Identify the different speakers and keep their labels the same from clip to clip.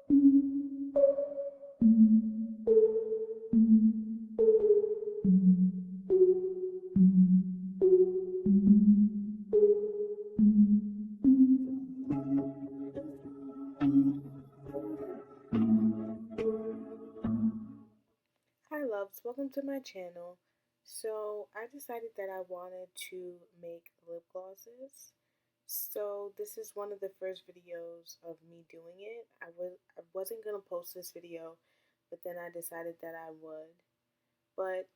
Speaker 1: Hi loves, welcome to my channel. So I decided that I wanted to make lip glosses. So this is one of the first videos of me doing it. I wasn't gonna post this video, but then I decided that I would. But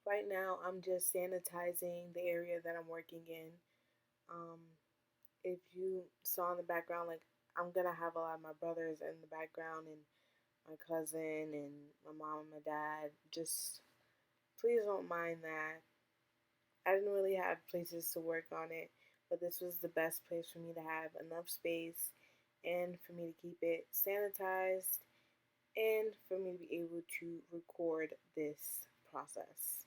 Speaker 1: right now I'm just sanitizing the area that I'm working in. Um, if you saw in the background, like I'm gonna have a lot of my brothers in the background and my cousin and my mom and my dad. Just please don't mind that. I didn't really have places to work on it, but this was the best place for me to have enough space and for me to keep it sanitized and for me to be able to record this process.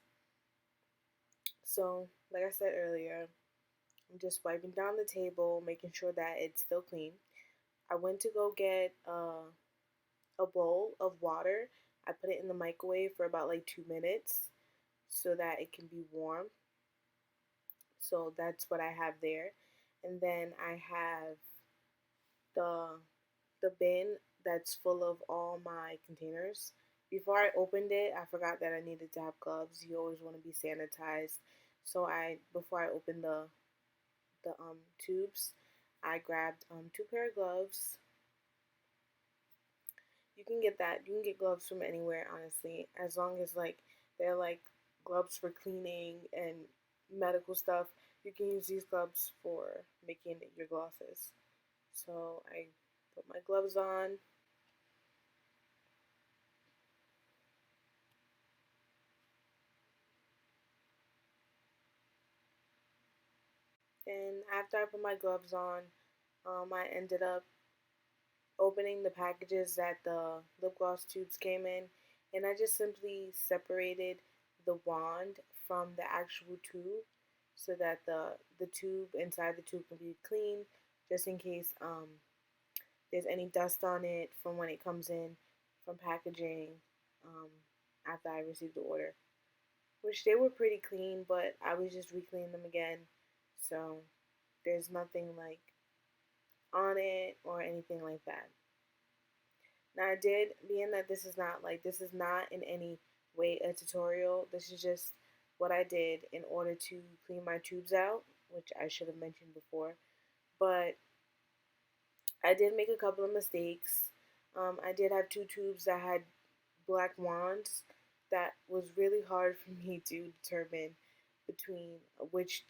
Speaker 1: So, like I said earlier, I'm just wiping down the table, making sure that it's still clean. I went to go get a bowl of water. I put it in the microwave for about like 2 minutes so that it can be warm. So that's what I have there. And then I have the the bin that's full of all my containers. Before I opened it, I forgot that I needed to have gloves. You always want to be sanitized. So I before I opened the tubes, I grabbed two pair of gloves. You can get that. You can get gloves from anywhere, honestly, as long as like they're like gloves for cleaning and medical stuff. You can use these gloves for making your glosses. So I put my gloves on. And after I put my gloves on, I ended up opening the packages that the lip gloss tubes came in, and I just simply separated the wand from the actual tube so that the tube inside the tube can be clean, just in case there's any dust on it from when it comes in from packaging um, after I received the order. Which they were pretty clean, but I was just re-cleaning them again, so there's nothing like on it or anything like that. Now I did, being that this is not in any way a tutorial. This is just what I did in order to clean my tubes out, which I should have mentioned before. But I did make a couple of mistakes. I did have two tubes that had black wands. That was really hard for me to determine between which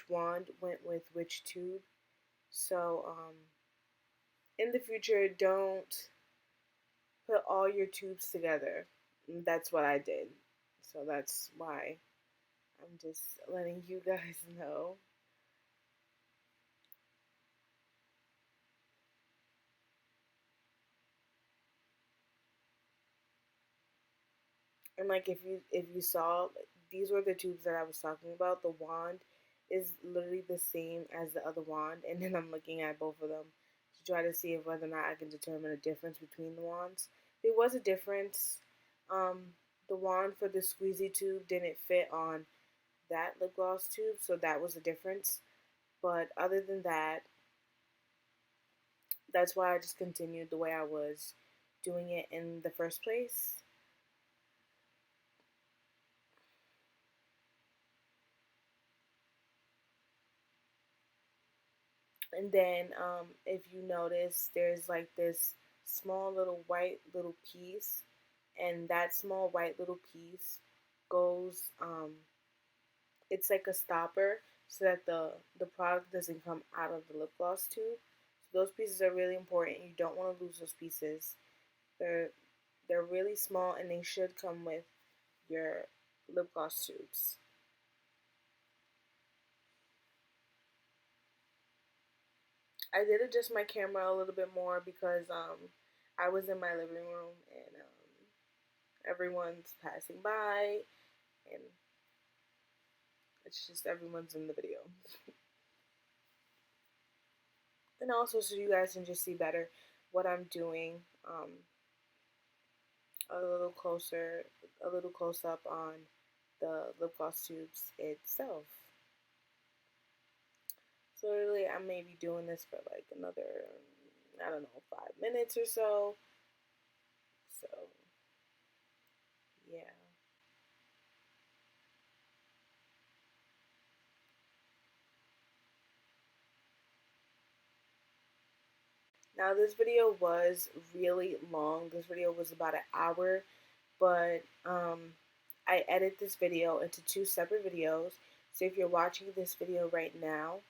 Speaker 1: wand went with which tube. So in the future, don't put all your tubes together. That's what I did. So that's why I'm just letting you guys know. And like if you saw, these were the tubes that I was talking about. The wand is literally the same as the other wand, and then I'm looking at both of them to try to see if whether or not I can determine a difference between the wands. There was a difference. Um, the wand for the squeezy tube didn't fit on that lip gloss tube, so that was the difference. But other than that, that's why I just continued the way I was doing it in the first place. And then if you notice, there's like this small little white little piece, and that small white little piece goes, it's like a stopper so that the product doesn't come out of the lip gloss tube. So those pieces are really important. You don't want to lose those pieces. They're they're really small and they should come with your lip gloss tubes. I did adjust my camera a little bit more because I was in my living room and everyone's passing by and it's just everyone's in the video. And also so you guys can just see better. what I'm doing a little close up on the lip gloss tubes itself. So really, I may be doing this for like another, I don't know, 5 minutes or so. So yeah. Now this video was really long. This video was about an hour, but I edit this video into two separate videos. So if you're watching this video right now,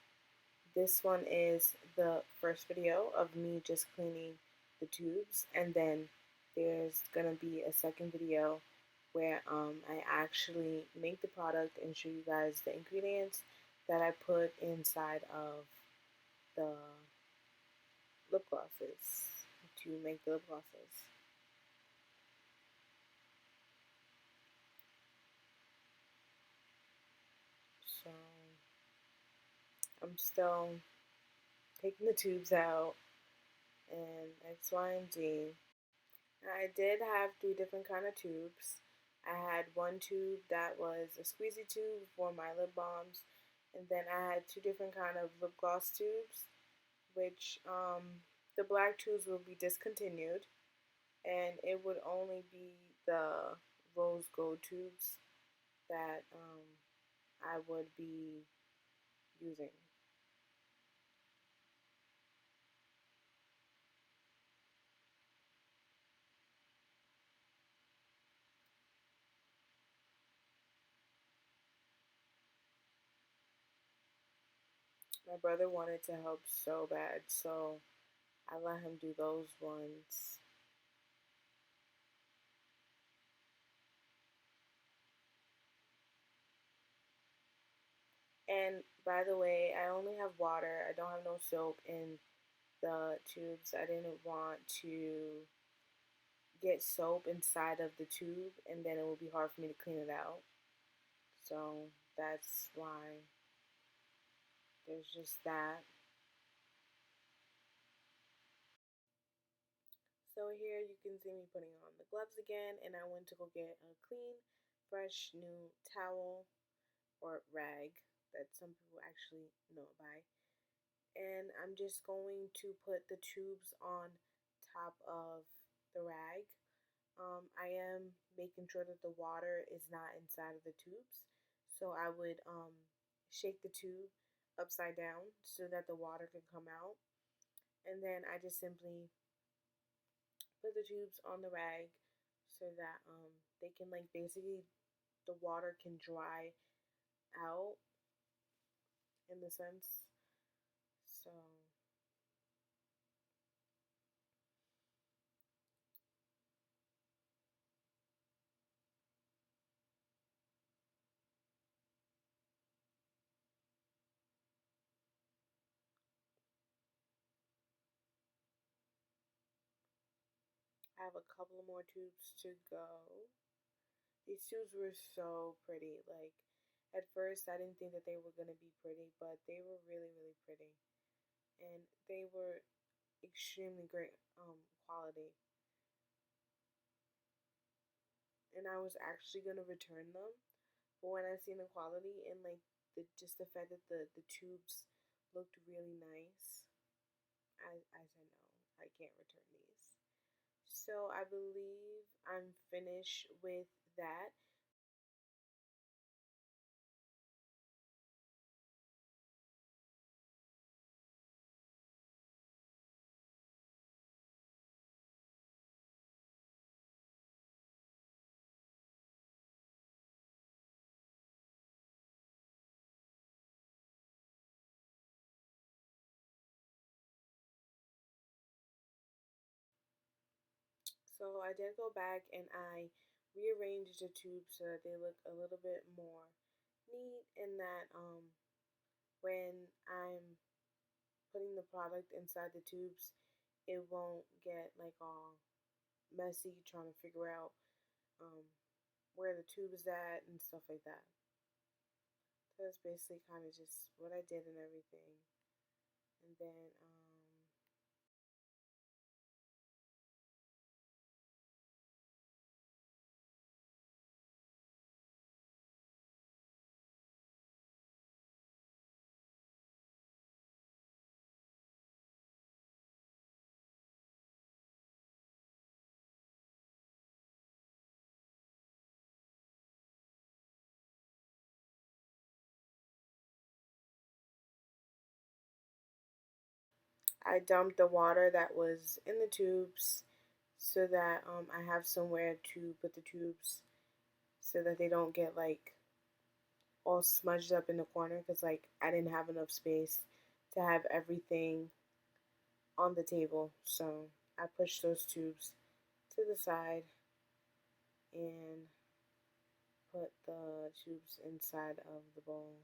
Speaker 1: this one is the first video of me just cleaning the tubes, and then there's gonna be a second video where I actually make the product and show you guys the ingredients that I put inside of the lip glosses to make the lip glosses. So I'm still taking the tubes out and X, Y, and Z. I did have three different kind of tubes. I had one tube that was a squeezy tube for my lip balms, and then I had two different kind of lip gloss tubes, which the black tubes will be discontinued, and it would only be the rose gold tubes that I would be using. My brother wanted to help so bad, so I let him do those ones. And by the way, I only have water. I don't have no soap in the tubes. I didn't want to get soap inside of the tube and then it would be hard for me to clean it out. So that's why there's just that. So here you can see me putting on the gloves again, and I went to go get a clean, fresh, new towel or rag that some people actually know it by. And I'm just going to put the tubes on top of the rag. I am making sure that the water is not inside of the tubes. So I would shake the tube upside down so that the water can come out. And then I just simply put the tubes on the rag so that they can like basically the water can dry out in the sense. So I have a couple more tubes to go. These tubes were so pretty. Like at first I didn't think that they were gonna be pretty, but they were really, really pretty. And they were extremely great quality. And I was actually gonna return them, but when I seen the quality and like just the fact that the tubes looked really nice, I said no, I can't return these. So I believe I'm finished with that. So I did go back and I rearranged the tubes so that they look a little bit more neat and that when I'm putting the product inside the tubes, it won't get like all messy trying to figure out um, where the tube is at and stuff like that. So that's basically kind of just what I did and everything. And then I dumped the water that was in the tubes so that I have somewhere to put the tubes so that they don't get like all smudged up in the corner because like I didn't have enough space to have everything on the table. So I pushed those tubes to the side and put the tubes inside of the bowl.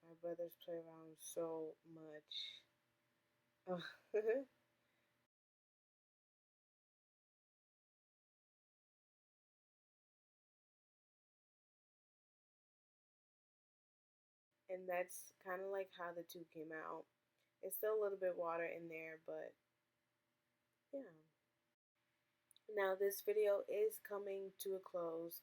Speaker 1: My brothers play around so much. And that's kind of like how the tube came out. It's still a little bit water in there, but yeah. Now this video is coming to a close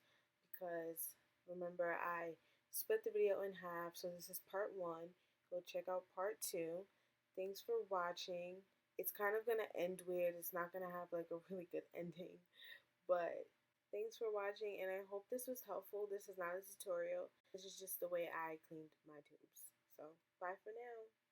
Speaker 1: because remember I split the video in half, so this is part one. Go check out part two. Thanks for watching. It's kind of gonna end weird. It's not gonna have like a really good ending, but thanks for watching and I hope this was helpful. This is not a tutorial. This is just the way I cleaned my tubes. So bye for now.